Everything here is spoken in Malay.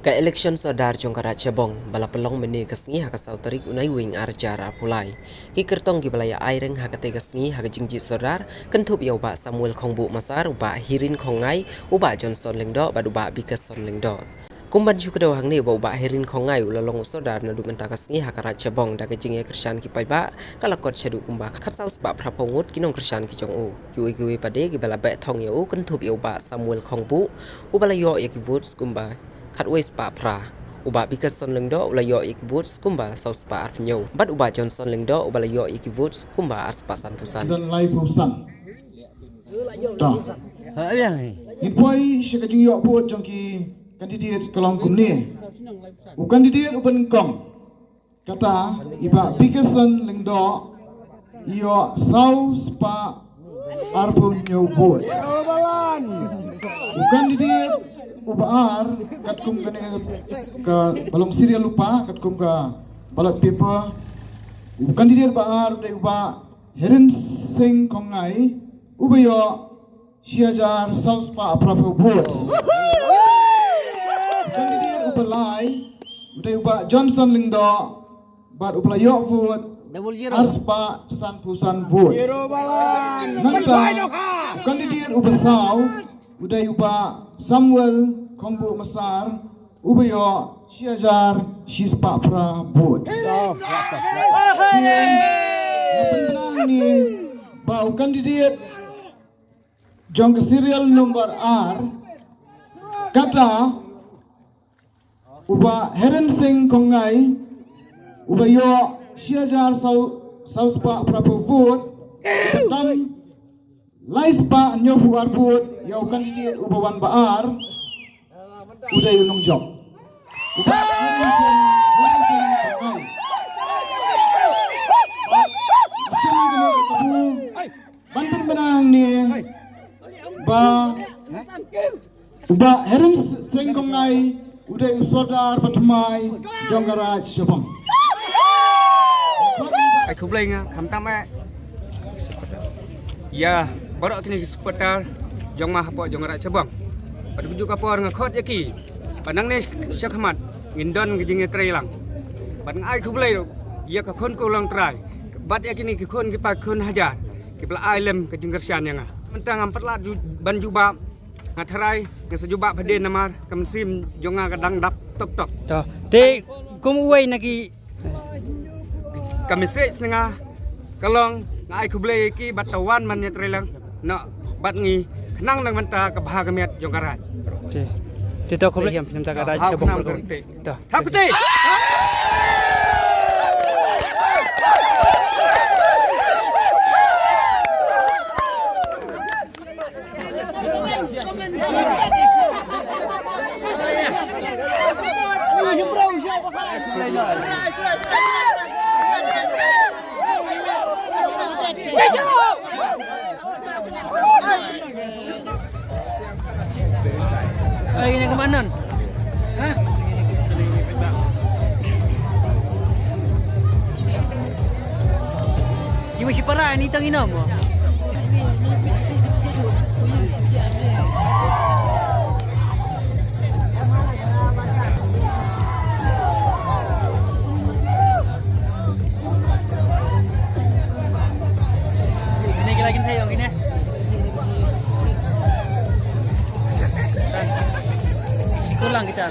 Ka election sodar jongkara cabong bala pelong meni kasngi haka sautarik unai wing arjara pulai. Ki kertong ki balaya aireng haka te kasngi haka jingjit sodar kentup ya uba Samuel Khongbu Masar uba Hirin Khongai uba Johnson Lengdo bad uba Bikason Lengdo. Kumban juga daw hang ni uba Hirin Khongai ulalong sodar na dumenta kasngi haka cabong daga jingya Krishan ki paiba kalakot syadu kumba katsaus ba prapongut kinong Krishan ki jong u. Kiwi pade ki bala ba thong ya u kentup ya uba Samuel Khongbu ubala yo ya ki votes kumba Katwes pa pra uba Bikason Lengdo ulayo ikibut kumba saus pa arpnyo bad uba Johnson Lengdo ubalayo ikibut kumba aspasan pusan dan live hostan ta Yang impoi shikajing yo buat jongki kandidat kalong kumni u kandidat uban kong kata iba Bikason Lengdo yo saus pa arpnyo vote u kandidat ubaar katkum ka balong serial lupa katkum ka ballot paper kandidat baar de uba Hirin Singh Khongai ubayo siajar saus pa apravo votes kandidat ubalai de uba Johnson Lingdo bat ubalayo vote arspa san pusan votes nanta kandidat ubasau uday uba Samuel Khongbu Masar ubayo siajar sispa pra vote. Napenlang ni bau kandidat jong ke serial nomor R kata uba Hirin Singh Khongai ubayo siajar sauspa pra vote dalam Laispa nyobu arbut yau kandidat ubawan baar udah yunung job. Uba Hirin Singh Khongai. Sini kena kabu banten benang ni uba Hirin Singh Khongai udah usodar patmai jonggaraj Jepang. ai khub lên khám tam ai ya baru kini seputar jong mah apa jong rak cabang pada bujuk apa orang khot yaki panang ni syakhamat ngindon gijing trelang pan ai khub lai ya ka khon ko lang trai bat yaki ni ki khon ki pa khon hajar ki pla ai lem ke jingkersian yang mentang ampat lat ban juba ngatherai ke sejuba bade namar kamsim jonga kadang dap tok tok to te kum uai naki kamisej senga kalong ngai kublai ki batawan man ya trelang na bat ngi kenang nang manta ka bahaga met jongkarat te to kublai yam pinta ka raj sebong ko to takuti Ay, ini kemana? Hah? Ini masih parah ini tang inam. Ini lagi saya yang ini. Kulang kita.